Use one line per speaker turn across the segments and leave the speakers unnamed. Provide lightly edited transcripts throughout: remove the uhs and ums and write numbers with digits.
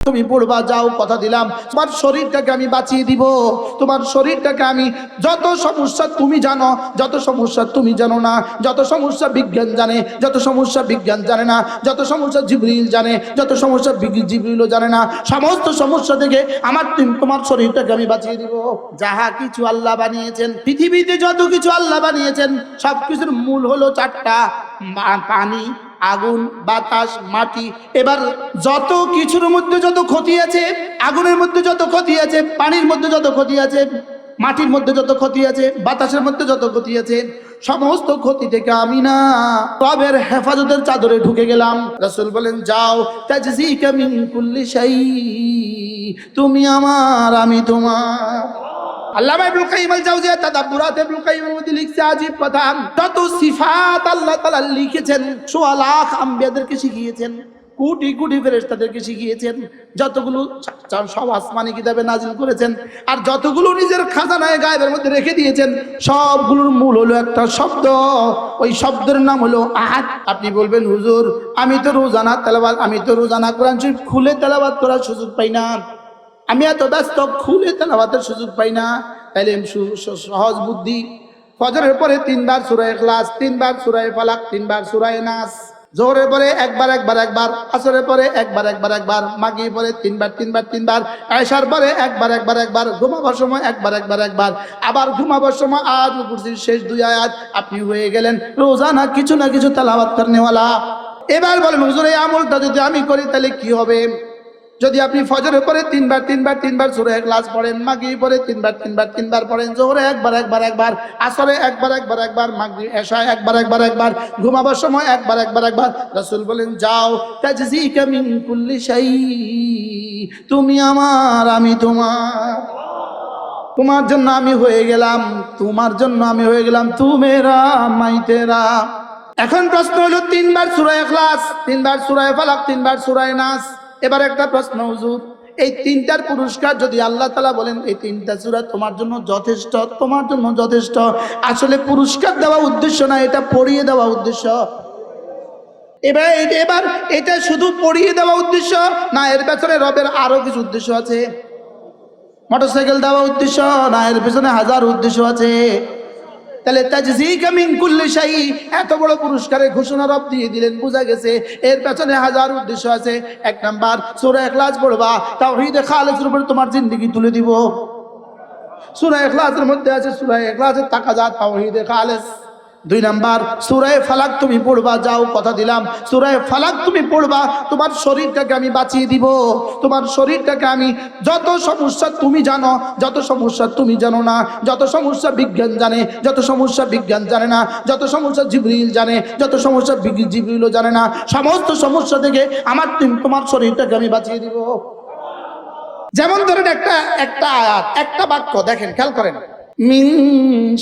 তুমি পড়বা, যাও, কথা দিলাম তোমার শরীরটাকে আমি বাঁচিয়ে দিব। তোমার শরীরটাকে আমি, যত সমস্যা তুমি জানো, যত সমস্যা তুমি জানো না, যত সমস্যা বিজ্ঞান জানে, যত সমস্যা বিজ্ঞান জানে না, যত সমস্যা জিবরিল জানে, যত সমস্যা জিবরিলও জানে না, সমস্ত সমস্যা থেকে তোমার শরীরটাকে আমি বাঁচিয়ে দিব। যাহা কিছু আল্লাহ বানিয়েছেন, পৃথিবীতে যত কিছু আল্লাহ বানিয়েছেন সবকিছুর মূল হলো চারটা: পানি, আগুন, বাতাস, মাটি। এবার যত কিছুর মধ্যে যত ক্ষতি আছে, আগুনের মধ্যে যত ক্ষতি আছে, পানির মধ্যে যত ক্ষতি আছে, মাটির মধ্যে যত ক্ষতি আছে, বাতাসের মধ্যে যত ক্ষতি আছে, সমস্ত ক্ষতি থেকে আমি না রবের হেফাজতের চাদরে ঢুকে গেলাম। রাসূল বলেন, যাও, তাজজিকা মিন কুল্লি শাই, তুমি আমার, আমি তোমার। আল্লামা ইবনুল কাইয়িম আল জাওজিয়া তাদাব্বুরাত ইবনুল কাইয়িমের মধ্যে লিখছে আজীব কথা। যত সিফাত আল্লাহ তাআলা লিখেছেন, সোয়া লাখ আম্বিয়াদেরকে শিখিয়েছেন, কোটি কোটি ফেরেশতাদেরকে শিখিয়েছেন, যতগুলো সব আসমানি কিতাবে নাজিল করেছেন, আর যতগুলো নিজের খাজানায়ে গায়বের মধ্যে রেখে দিয়েছেন, সবগুলোর মূল হলো একটা শব্দ। ওই শব্দের নাম হলো আহাদ। আপনি বলবেন, হুজুর আমি তো রোজানা কোরআন শরীফ খুলে তেলাওয়াত করার সুযোগ পাই না, আমি এত ব্যস্ত, খুলে তেলাওয়াতের সুযোগ পাই না। তাইলে সহজ বুদ্ধি, ফজরের পরে 3 বার সূরা ইখলাস, 3 বার সূরা ফালাক, 3 বার সূরা নাস, জোহরের পরে একবার, আসরের পরে একবার, মাগরিবের পরে 3 বার, ইশার পরে একবার, ঘুমাবার সময় একবার, আবার ঘুমাবার সময় আয়াতুল কুরসির শেষ 2 আয়াত। আপনি হয়ে গেলেন রোজানা কিছু না কিছু তেলাওয়াত করনেওয়ালা। এবার বলেন, হুজুর এই আমলটা যদি আমি করি তাহলে কি হবে? যদি আপনি ফজরের পরে 3 বার সূরা ইখলাস পড়েন, মাগরিবের পরে 3 বার পড়েন, জোহরে একবার, আসরে একবার, মাগরিব এশায় একবার, ঘুমাবার সময় একবার। রাসূল বলেন, যাও, তাজজিকা মিন কুল্লি শাই, তুমি আমার, আমি তোমার। তোমার জন্য আমি হয়ে গেলাম, তোমার জন্য আমি হয়ে গেলাম, তু মেরা মাই তেরা। এখন প্রশ্ন হলো, 3 বার সূরা ইখলাস, 3 বার সূরা ফালাক, 3 বার সূরা নাস। এবার একটা প্রশ্ন, হুজুর এই 3টার পুরস্কার যদি আল্লাহ তাআলা বলেন এই 3টা সূরা তোমার জন্য যথেষ্ট, তোমার জন্য যথেষ্ট, আসলে পুরস্কার দেওয়া উদ্দেশ্য না, এটা পড়িয়ে দেওয়া উদ্দেশ্য। এবার এটা শুধু পড়িয়ে দেওয়া উদ্দেশ্য না, এর পেছনে রবের আরো কিছু উদ্দেশ্য আছে? মোটরসাইকেল দেওয়া উদ্দেশ্য না, এর পেছনে হাজার উদ্দেশ্য আছে। তাহলে তাজজিকা মিন কুল্লি শাই, এত বড় পুরস্কারের ঘোষণা রব দিয়ে দিলেন, বোঝা গেছে এর পেছনে হাজার উদ্দেশ্য আছে। 1 নাম্বার, সূরা ইখলাস পড়বা, তাওহীদে খালিসের উপর তোমার জিন্দেগি তুলে দিব। সূরা ইখলাসের মধ্যে আছে, সূরা ইখলাসের তাকাজা তাওহীদে খালিস। 2 নাম্বার, সূরা ফালাক তুমি পড়বা, যাও, কথা দিলাম সূরা ফালাক তুমি পড়বা, তোমার শরীরটাকে আমি বাঁচিয়ে দিব। তোমার শরীরটাকে আমি, যত সমস্যা তুমি জানো, যত সমস্যা তুমি জানো না, যত সমস্যা বিজ্ঞান জানে, যত সমস্যা বিজ্ঞান জানে না, যত সমস্যা জিবরিল জানে, যত সমস্যা জিবরিলও জানে না, সমস্ত সমস্যা থেকে তোমার শরীরটাকে আমি বাঁচিয়ে দিব। যেমন ধরেন একটা আয়াত, একটা বাক্য দেখেন, খেয়াল করেন, মিন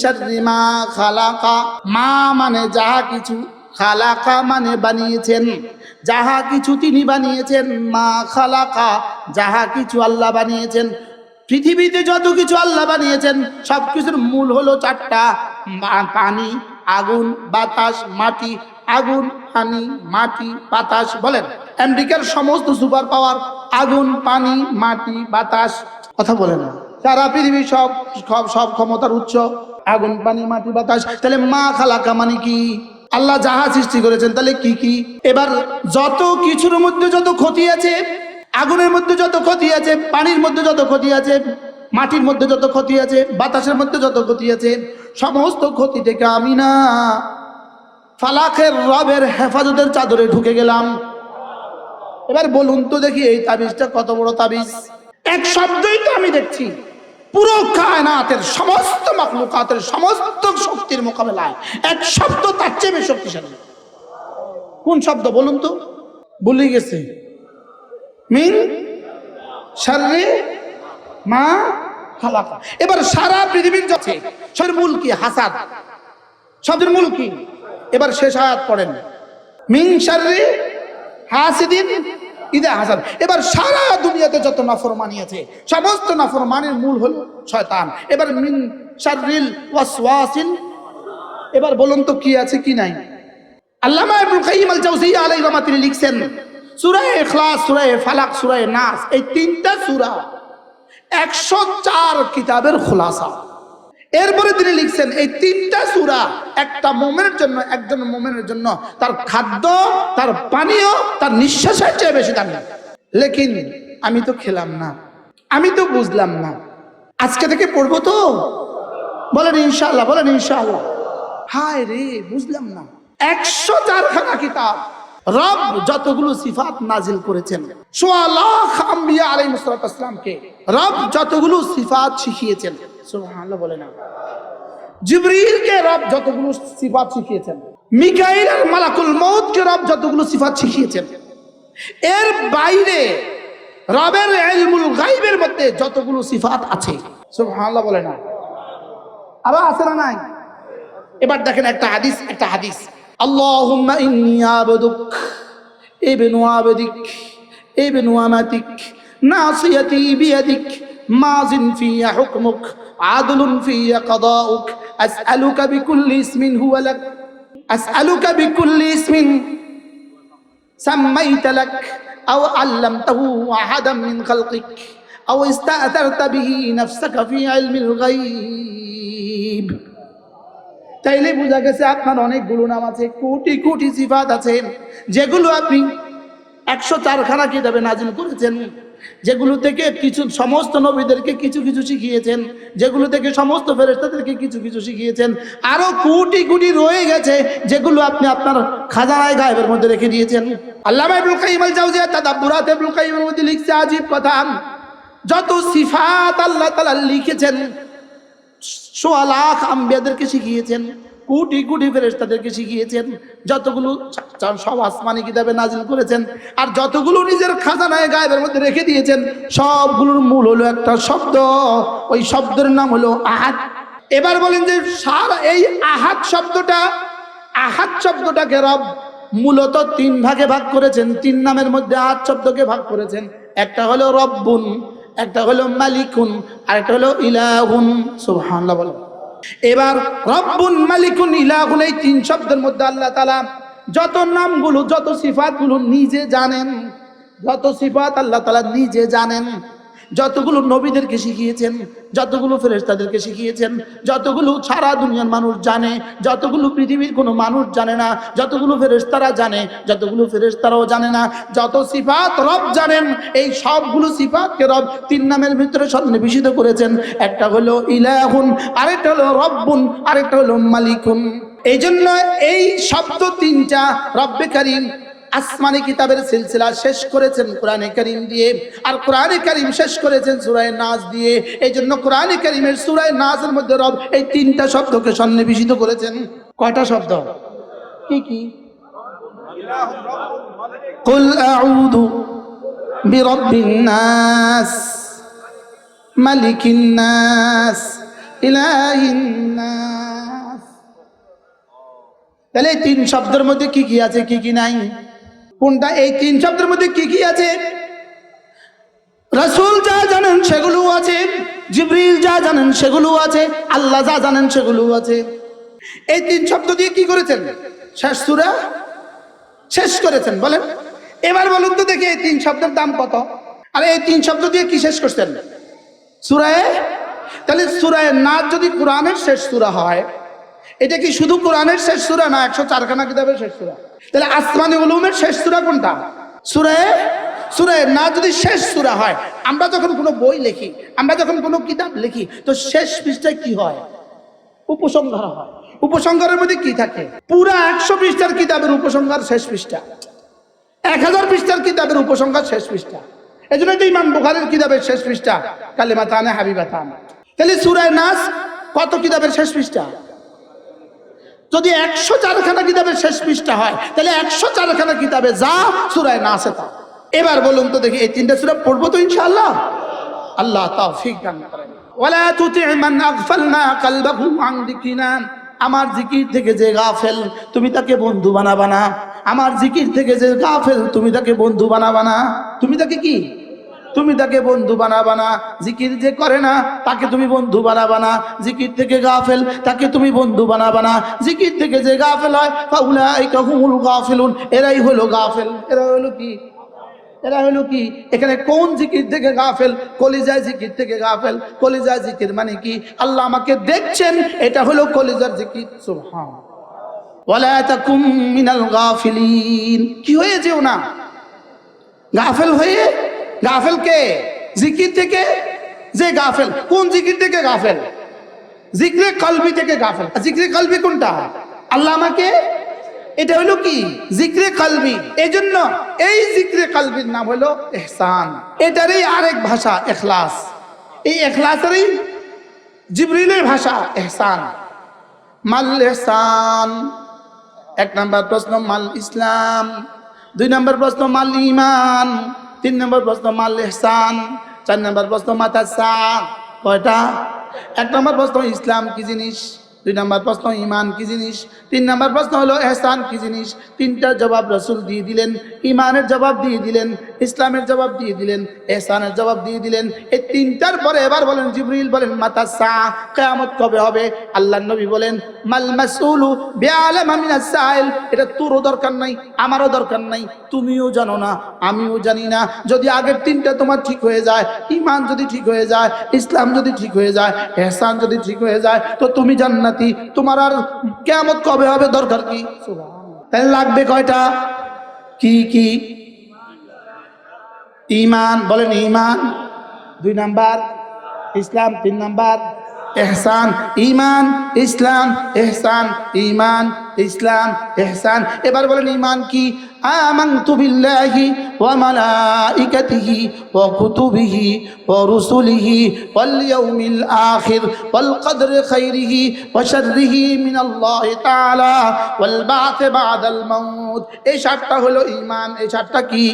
শাররি মা খালাকা, মা মানে যাহা কিছু, খালাকা মানে বানিয়েছেন, যাহা কিছু তিনি বানিয়েছেন, মা খালাকা যাহা কিছু আল্লাহ বানিয়েছেন। পৃথিবীতে যত কিছু আল্লাহ বানিয়েছেন সবকিছুর মূল হলো চারটা: পানি, আগুন, বাতাস, মাটি। আগুন, পানি, মাটি, বাতাস। বলেন, আমেরিকার সমস্ত সুপার পাওয়ার আগুন, পানি, মাটি, বাতাস। কথা বলে না, সারা পৃথিবী সব ক্ষমতার উৎস আগুন, পানি, মাটি, বাতাস। তাহলে মা খালাকা মানে কি? আল্লাহ যাহা সৃষ্টি করেছেন, তাহলে কি কি? এবার যত কিছুর মধ্যে যত ক্ষতি আছে, আগুনের মধ্যে যত ক্ষতি আছে, পানির মধ্যে যত ক্ষতি আছে, মাটির মধ্যে যত ক্ষতি আছে, বাতাসের মধ্যে যত ক্ষতি আছে, সমস্ত ক্ষতি থেকে আমি না ফালাকের রবের হেফাজতের চাদরে ঢুকে গেলাম। এবার বলুন তো দেখি, এই তাবিজটা কত বড় তাবিজ? এক শব্দই তো আমি দেখছি পুরো কায়নাতের সমস্ত মাখলুকাতের সমস্ত শক্তির মোকাবেলায় এক শব্দ তার চেয়ে বেশি শক্তিশালী। কোন শব্দ বলুন তো? ভুলে গেছে। মিন শাররি মা খালাকা। এবার সারা পৃথিবীর যাচ্ছে শব্দের মূল কি? হাসাদ। শব্দের মূল কি? এবার শেষ আয়াত পড়েন, মিন শাররি হাসিদিন ইদা হাসাদ। এবার সারা দুনিয়াতে যত নাফরমানি আছে, সমস্ত নাফরমানির মূল হলো শয়তান। এবার মিন শাররিল ওয়াসওয়াসিল, এবার বলুন তো কি আছে কি নাই? আল্লামা ইবনুল কাইয়িম আল জাওজিয়া আলাইহিস রাহমাতুল্লাহ লিখছেন, সূরা ইখলাস, সূরা ফালাক, সূরা নাস, এই তিনটা সূরা 104 কিতাবের খুলাসা। এরপরে তিনি লিখছেন এই তিনটা সূরা একটা মুমিনের জন্য, একজন মুমিনের জন্য তার খাদ্য, তার পানীয়, তার নিঃশ্বাসের চেয়ে বেশি দামি। লেকিন আমি তো খেলাম না, আমি তো বুঝলাম না, আজকে থেকে পড়বো তো? বলেন ইনশাআল্লাহ, বলেন ইনশাআল্লাহ। হায় রে, বুঝলাম না। 104 খানা কিতাব, রব যতগুলো সিফাত নাজিল করেছেন, সোয়া লাখ আম্বিয়া আলাইহিস সালামকে রব যতগুলো সিফাত শিখিয়েছেন, সুবহানাল্লাহ বলে না। জিবরিলকে রব যতগুলো সিফাত শিখিয়েছেন, মিকাইল আর মালাকুল মউতকে রব যতগুলো সিফাত শিখিয়েছেন, এর বাইরে রবের ইলমুল গায়বের মধ্যে যতগুলো সিফাত আছে, সুবহানাল্লাহ বলে না। আরো আছে না নাই? এবার দেখেন একটা হাদিস, আল্লাহুম্মা ইন্নী আবদুক ইবনু আবদিক ইবনু আমাতিক নাসিয়াতি বিয়াদিক মাযিন ফিয়া হুকমুক আদলুন ফিয়া কাদাউক আসআলুকা বিকুল্লি ইসমিন হুয়া লাক আসআলুকা বিকুল্লি ইসমিন সাম্মাইতা লাক আও আল্লামতাহু আহাদাম মিন খালকিক আও ইস্তাআতারতা বিহি নাফসাকা ফি ইলমিল গায়ব। তাইলে বোঝা গেছে আপনার অনেকগুলো নাম আছে, কোটি কোটি সিফাত আছে, যেগুলো আপনি 104 খানা কিতাবে নাজিল করেছেন, যেগুলো থেকে কিছু সমস্ত নবীদেরকে কিছু কিছু শিখিয়েছেন, যেগুলো থেকে সমস্ত ফেরেশতাদেরকে কিছু কিছু শিখিয়েছেন, আরো কোটি কোটি রয়ে গেছে যেগুলো আপনি আপনার খাজানায় গায়বের মধ্যে রেখে দিয়েছেন। আল্লামা ইবনুল কাইয়িম আল জাওজিয়া তাদাব্বুরাত ইবনুল কাইয়িমের মধ্যে লিখছে আজীব কথা, যত সিফাত আল্লাহ তাআলা লিখেছেন, সোয়া লাখ আম্বিয়াদেরকে শিখিয়েছেন, কোটি কোটি ফেরেশতাদেরকে শিখিয়েছেন, যতগুলো সব আসমানি কিতাবে নাজিল করেছেন, আর যতগুলো নিজের খাজানায় গায়বের মধ্যে রেখে দিয়েছেন, সবগুলোর মূল হলো একটা শব্দ, ওই শব্দের নাম হলো আহাদ। এবার বলেন যে সারা এই আহাদ শব্দটাকে রব মূলত 3 ভাগে ভাগ করেছেন, 3 নামের মধ্যে আহাদ শব্দকে ভাগ করেছেন। একটা হলো রব্বুন, একটা হলো মালিকুন, আর একটা হলো ইলাহুন। সুবহানাল্লাহ বলেন। এবার রব্বুন, মালিকুন, ইলাহুন, এই 3 শব্দের মধ্যে আল্লাহ তাআলা যত নামগুলো, যত সিফাতগুলো নিজে জানেন, যত সিফাত আল্লাহ তাআলা নিজে জানেন, যতগুলো নবীদেরকে শিখিয়েছেন, যতগুলো ফেরেশতাদেরকে শিখিয়েছেন, যতগুলো সারা দুনিয়ার মানুষ জানে, যতগুলো পৃথিবীর কোনো মানুষ জানে না, যতগুলো ফেরেশতারা জানে, যতগুলো ফেরেশতারাও জানে না, যত সিফাত রব জানেন, এই সবগুলো সিফাতকে রব 3 নামের ভিতরে সন্নিবেশিত করেছেন। একটা হলো ইলাহুন, আরেকটা হলো রব্বুন, আরেকটা হলো মালিকুন। এই জন্য এই শব্দ 3টা রব্বে কারীম আসমানি কিতাবের সিলসিলা শেষ করেছেন কোরআনে কারীম দিয়ে, আর কোরআনে কারীম শেষ করেছেন সূরা নাস দিয়ে। এই জন্য কোরআনে কারীমের সূরা নাসের মধ্যে রব এই 3টা শব্দকে সন্নিবেশিত করেছেন। কয়টা শব্দ? কি কি? কুল আউযু বিরাব্বিন নাস মালিকিন নাস ইলাহিন নাস। তাহলে এই 3 শব্দের মধ্যে কি কি আছে, কি কি নাই? কোনটা? এই 3 শব্দের মধ্যে কি কি আছে? রাসূল যা জানেন সেগুলো আছে, জিবরিল যা জানেন সেগুলো আছে, আল্লাহ যা জানেন সেগুলো আছে। এই 3 শব্দ দিয়ে কি করেছেন? শেষ সূরা শেষ করেছেন। বলেন এবার বলুন তো দেখি এই 3 শব্দের দাম কত? আর এই 3 শব্দ দিয়ে কি শেষ করছেন? সূরায়ে। তাহলে সূরায়ে নাস যদি কোরআনের শেষ সূরা হয়, এটা কি শুধু কোরআনের শেষ সূরা না 104 খানা কিতাবের শেষ সূরা? তাহলে আসমানি উলুমের শেষ সূরা কোনটা? সূরা নাস যদি শেষ সূরা হয়, আমরা যখন কোনো বই লিখি, আমরা যখন কোনো কিতাব লিখি, তো শেষ পৃষ্ঠায় কি হয়? উপসংহার হয়। উপসংহারের মধ্যে কি থাকে? পুরা 100 পৃষ্ঠার কিতাবের উপসংহার শেষ পৃষ্ঠা, 1000 পৃষ্ঠার কিতাবের উপসংহার শেষ পৃষ্ঠা। এই জন্য তো ইমাম বুখারীর কিতাবের শেষ পৃষ্ঠা কালিমাতানে হাবিবাতান। তাহলে সূরা নাস কত কিতাবের শেষ পৃষ্ঠা? যদি 104 খানা কিতাবের শেষ পৃষ্ঠা হয়, তাহলে 104 খানা কিতাবে যা সূরা নাসে তা। এবার বলুন তো দেখি এই 3টা সূরা পড়বো তো ইনশাআল্লাহ? আল্লাহ তৌফিক দান করেন। ওয়ালা তুতি মান আগফালনা কলবাহু আন যিকরিনা, আমার জিকির থেকে যে গাফেল তুমি তাকে বন্ধু বানাবা না। আমার জিকির থেকে যে গাফেল তুমি তাকে বন্ধু বানাবা না। তুমি তাকে কি? তুমি তাকে বন্ধু বানাবা না। জিকির যে করে না তাকে তুমি বন্ধু বানাবা না। জিকির থেকে গাফেল তাকে তুমি বন্ধু বানাবা না। জিকির থেকে যে গাফেল হয় ফাউলাইকা হুমুল গাফিলুন, এরাই হলো গাফেল। এরা হলো কি? এরা হলো কি? এখানে কোন জিকির থেকে গাফেল? কলিজায় জিকির থেকে গাফেল। কলিজায় জিকির মানে কি? আল্লাহ আমাকে দেখছেন, এটা হলো কলিজার জিকির। সুবহান। ওয়ালা তাকুম মিনাল গাফিলিন, কি হয়ে যেও না গাফেল হয়ে। গাফেল কে? জিকির থেকে যে গাফেল। কোন জিকির থেকে গাফেল? জিক্রে কলবি থেকে গাফেল। জিক্রে কলবি কোনটা? আল্লাহ আমাকে, এটা হলো কি? জিক্রে কলবি। এই জন্য এই জিক্রে কলবির নাম হলো ইহসান। এটারই আরেক ভাষা ইখলাস। এই ইখলাসেরই জিবরিলের ভাষা ইহসান। মাল ইহসান, এক নম্বর প্রশ্ন মাল ইসলাম, দুই নম্বর প্রশ্ন মাল ঈমান, তিন নম্বর প্রশ্ন মাল ইহসান, চার নম্বর প্রশ্ন মাতা সা। কয়টা? এক নম্বর প্রশ্ন ইসলাম কি জিনিস, দুই নম্বর প্রশ্ন ঈমান কি জিনিস, তিন নম্বর প্রশ্ন হলো ইহসান কি জিনিস। তিনটার জবাব রাসূল দিয়ে দিলেন। ঈমানের জবাব দিয়ে দিলেন, ইসলামের জবাব দিয়ে দিলেন, ইহসানের জবাব দিয়ে দিলেন। এই তিনটার পরে এবার বলেন জিবরিল বলেন মাতা সা, কিয়ামত কবে হবে? আল্লাহর নবী বলেন মাল মাসউলু বিআলামা মিনাস সাইল। এটা তোরও দরকার নাই, আমারও দরকার নাই, তুমিও জানো না, আমিও জানি না। যদি আগের তিনটা তোমার ঠিক হয়ে যায়, ঈমান যদি ঠিক হয়ে যায়, ইসলাম যদি ঠিক হয়ে যায়, ইহসান যদি ঠিক হয়ে যায়, তো তুমি জান্নাতি। তোমার আর কিয়ামত কবে হবে দরকার কি? সুবহানাল্লাহ। তাহলে লাগবে কয়টা? কি কি? ঈমান, বলেন ঈমান, দুই নাম্বার ইসলাম, তিন নাম্বার ইহসান। ঈমান, ইসলাম, ইহসান, ঈমান, ইসলাম, ইহসান। এবার বলেন ঈমান কি? আমানতু বিল্লাহি ওয়া মালাইকাতিহি ওয়া কুতুবিহি ওয়া রুসুলিহি ওয়াল ইয়াউমিল আখির ওয়াল কদরি খাইরিহি ওয়া শাররিহি মিনাল্লাহি তাআলা ওয়াল বা'থ বা'দাল মাউত। এই সাতটা হলো ঈমান। এই সাতটা কি?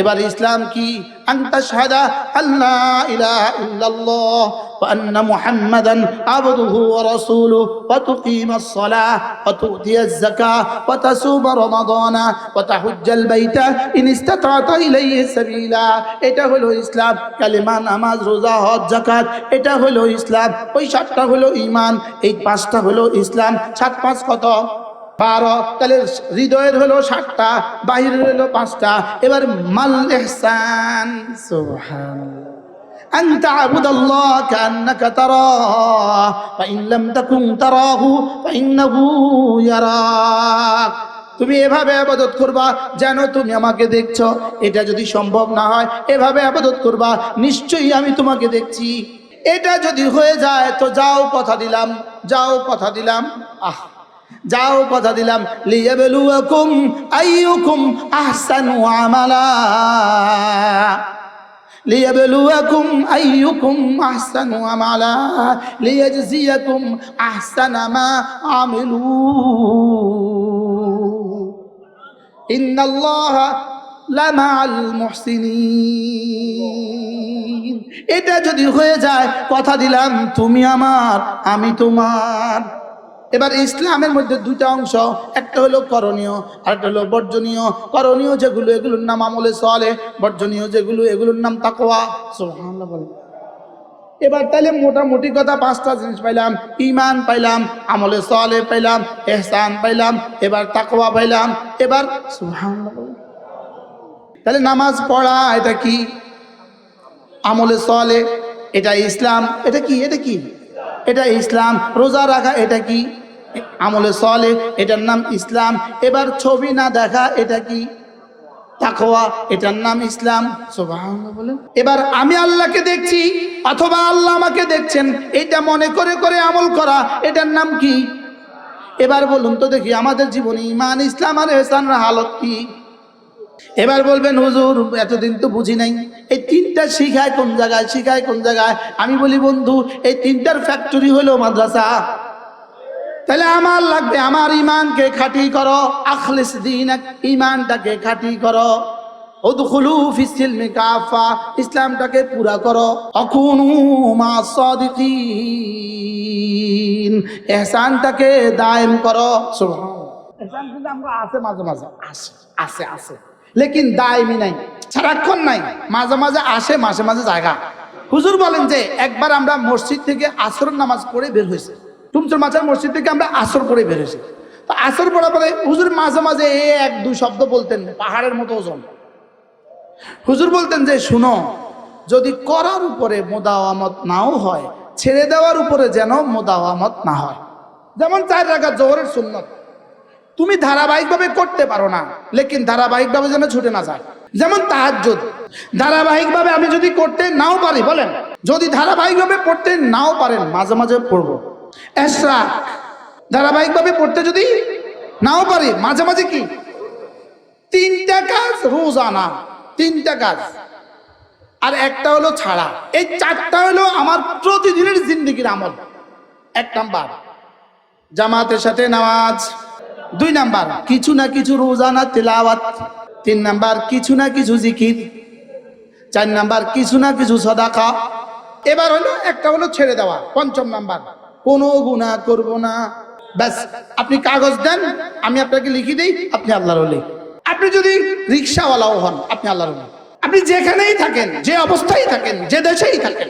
এবার ইসলাম কি? আনতা শাহাদা আল্লাহ ইলাহা ইল্লাল্লাহ ওয়া আন্না মুহাম্মাদান আবদুহু ওয়া রাসূলুহু ওয়া তুকিমাস সালাহ ওয়া তু'তিয়াজ যাকাহ ওয়া তাসুমা রমাদানা ওয়া তাহুজ্জাল বাইতা ইন ইসতাতা'তা ইলাইহি সাবিলা। এটা হলো ইসলাম। কালিমা, নামাজ, রোজা, হজ, যাকাত, এটা হলো ইসলাম। ওই সাতটা হলো ঈমান, এই পাঁচটা হলো ইসলাম। সাত পাঁচ কত? 12। তাহলে হৃদয়ের হলো 7টা, বাহিরের হলো 5টা। এবার মাল ইহসান। সুবহানাল্লাহ। আন তা'বুদাল্লাহ কান্নাকা তারাহ ফা ইন লাম তাকুন তারাহু ফা ইন্নাহু ইয়ারাক। তুমি এভাবে ইবাদত করবা যেন তুমি আমাকে দেখছো। এটা যদি সম্ভব না হয়, এভাবে ইবাদত করবা নিশ্চয়ই আমি তোমাকে দেখছি। এটা যদি হয়ে যায় তো যাও, কথা দিলাম, যাও, কথা দিলাম। যাও, কথা দিলাম। লিয়াবলুয়াকুম আইয়ুকুম আহসানু আমালা, লিয়াবলুয়াকুম আইয়ুকুম আহসানু আমালা লিয়াজজিয়াকুম আহসানা মা আমিলু ইন্নাল্লাহা লামাআল মুহসিনিন। এটা যদি হয়ে যায়, কথা দিলাম, তুমি আমার, আমি তোমার। এবার ইসলামের মধ্যে দুইটা অংশ, একটা হলো করণীয় আর একটা হলো বর্জনীয়। করণীয় যেগুলো এগুলোর নাম আমলে সালেহ, বর্জনীয় যেগুলো এগুলোর নাম তাকওয়া। সুবহানাল্লাহ বলেন। এবার তাহলে মোটামুটি কথা 5টা জিনিস পাইলাম। ঈমান পাইলাম, আমলে সালেহ পাইলাম, ইহসান পাইলাম, এবার তাকওয়া পাইলাম। এবার সুবহানাল্লাহ বলেন। তাহলে নামাজ পড়া এটা কি? আমলে সালেহ। এটা ইসলাম। এটা কি? এটা কি? এটা ইসলাম। রোজা রাখা এটা কি? আমলে সালেহ, এটার নাম ইসলাম। এবার ছবি না দেখা এটা কি? তাকওয়া, এটার নাম ইসলাম। সুবহানাল্লাহ বলেন। এবার আমি আল্লাহকে দেখছি অথবা আল্লাহ আমাকে দেখছেন, এটা মনে করে করে আমল করা, এটার নাম কি? এবার বলুন তো দেখি আমাদের জীবনে ঈমান, ইসলাম আর ইহসানের হালত কি? এবার বলবেন হুজুর এতদিন তো বুঝি নাই, এই তিনটা শিখায় কোন জায়গায়, শিখায় কোন জায়গায়? আমি বলি বন্ধু, এই তিনটার ফ্যাক্টরি হলো মাদ্রাসা। তাহলে আমার লাগবে আমার ঈমানকে খাঁটি করো, আখলিস দীনাক, ঈমানটাকে খাঁটি করো। উদখুলু ফিস সিলমি কাফা, ইসলামটাকে পুরা করো। আকুনু মাস সাদিকিন, ইহসানটাকে দায়েম করো। সুবহানাল্লাহ। ইহসান কিন্তু আমরা আছে মাঝে মাঝে, আছে লেকিন দায়মি নাই, সারাক্ষণ নাই, মাঝে মাঝে আসে, মাঝে মাঝে জায়গা। হুজুর বলেন যে একবার আমরা মসজিদ থেকে আসর নামাজ পড়ে বের হয়েছি, টুমচুর মাছের মসজিদ থেকে আমরা আসর পড়ে বের হয়েছি। তো আসর পড়া পরে হুজুর মাঝে মাঝে এক দুই শব্দ বলতেন, পাহাড়ের মতো ওজন। হুজুর বলতেন যে শুনো, যদি করার উপরে মোদাওয়ামত নাও হয়, ছেড়ে দেওয়ার উপরে যেন মোদাওয়ামত না হয়। যেমন 4 রাকাত জোহরের সুন্নত তুমি ধারাবাহিকভাবে করতে পারো না, লেকিন ধারাবাহিকভাবে যেন ছুটে না যায়। যেমন তাহাজ্জুদ ধারাবাহিকভাবে আমি যদি করতে নাও পারি, বলেন যদি ধারাবাহিকভাবে পড়তে নাও পারেন, মাঝে মাঝে পড়বো। ইশরাক ধারাবাহিকভাবে পড়তে যদি নাও পারি, মাঝে মাঝে কি 3টা কাজ রোজানা, 3টা কাজ, আর একটা হলো ছাড়া। এই 4টা হলো আমার প্রতিদিনের জিন্দেগির আমল। 1 নাম্বার জামাতের সাথে নামাজ, 2 নাম্বার কিছু না কিছু রোজানা তিলাওয়াত, 3 নাম্বার কিছু না কিছু জিকির, 4 নাম্বার কিছু না কিছু সাদাকা। এবার হলো একটা হলো ছেড়ে দেওয়া, 5ম নাম্বার কোনো গুনাহ করব না। ব্যাস, আপনি কাগজ দেন, আমি আপনাকে লিখে দেই, আপনি আল্লাহর ওলি। আপনি যদি রিকশাওয়ালাও হন, আপনি আল্লাহর ওলি। আপনি যেখানেই থাকেন, যে অবস্থায় থাকেন, যে দেশেই থাকেন,